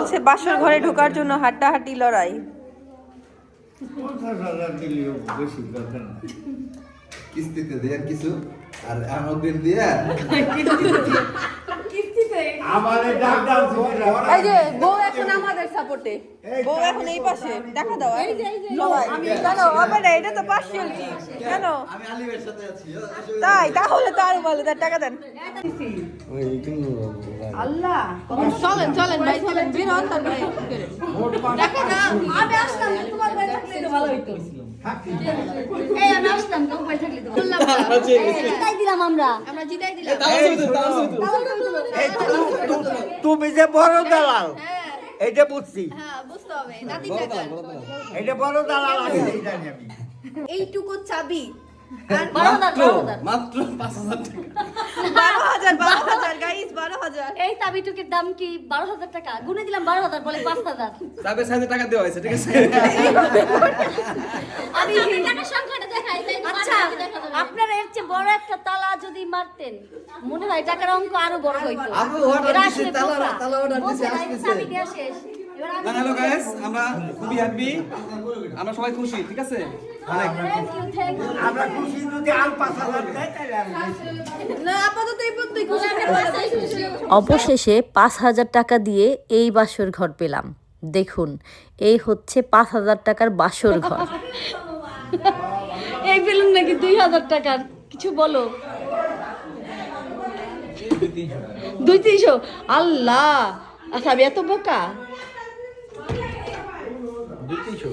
বলছে বাসর ঘরে ঢোকার জন্য হাড্ডাহাড্ডি লড়াই। 50,000 দিলেও বেশি দরকার না। কিস্তিতে দেন কিছু আর অগ্রিম দিয়ে আমারে ডাক দাও এই যে বউ এখন আমাদের সাপোর্টে, বউ এখন এই পাশে টাকা দাও। কেন হবে না, এটা তো পার্সিয়ালিটি। কেন আমি আলিমের সাথে আছি তাই? তাহলে তো আরো ভালো, তার টাকা দেন। আল্লাহ চলেন চলেন ভাই, চলেন বের হন তার ভাই। টাকা দাও। আমি আসলাম তোমার ভাই থাকলে তো ভালো হইতো এই আমি আসলাম তোমার ভাই থাকলে তো বললাম জিতাই দিলাম আমরা জিতাই দিলাম। তুমি যে বড় দালাল এইটা বুঝছি। হ্যাঁ বুঝতে হবে, নাতি টাকা। এইটা বড় দালাল আছে এই জানি আমি। এইটুকু চাবি মাত্র 5,000 টাকা 12,000 গাইস, 12,000। এই তাবিটুকের দাম কি 12,000 টাকা গুনে দিলাম 12,000 বলে 5,000 তবে সাইজে টাকা দেওয়া হয়েছে, ঠিক আছে? আমি টাকার সংখ্যাটা দেখাই তাই আচ্ছা আপনারা এর চেয়ে বড় একটা তালা যদি মারতেন মনে হয় টাকার অঙ্ক আরো বড় হইতো আপু অর্ডার দিছি, তালা অর্ডার দিছি, আসতেছে। তাবি দেয়া শেষ এবার আমি হ্যালো গাইস, আমরা খুবই হ্যাপি, আমরা সবাই খুশি, ঠিক আছে? থ্যাংক ইউ আমরা খুশি যদি আর 5,000 দেয় তাহলে আমি খুশি। না আপাতত এই পর্যন্তই খুশি। অবশেষে 5,000 টাকা দিয়ে এই বাসর ঘর পেলাম। দেখুন, এই হচ্ছে 5,000 টাকার বাসর ঘর। এই পেলেন নাকি 2,000 টাকার কিছু বলো 200-300 আল্লাহ আচ্ছা আমি এত বোকা 200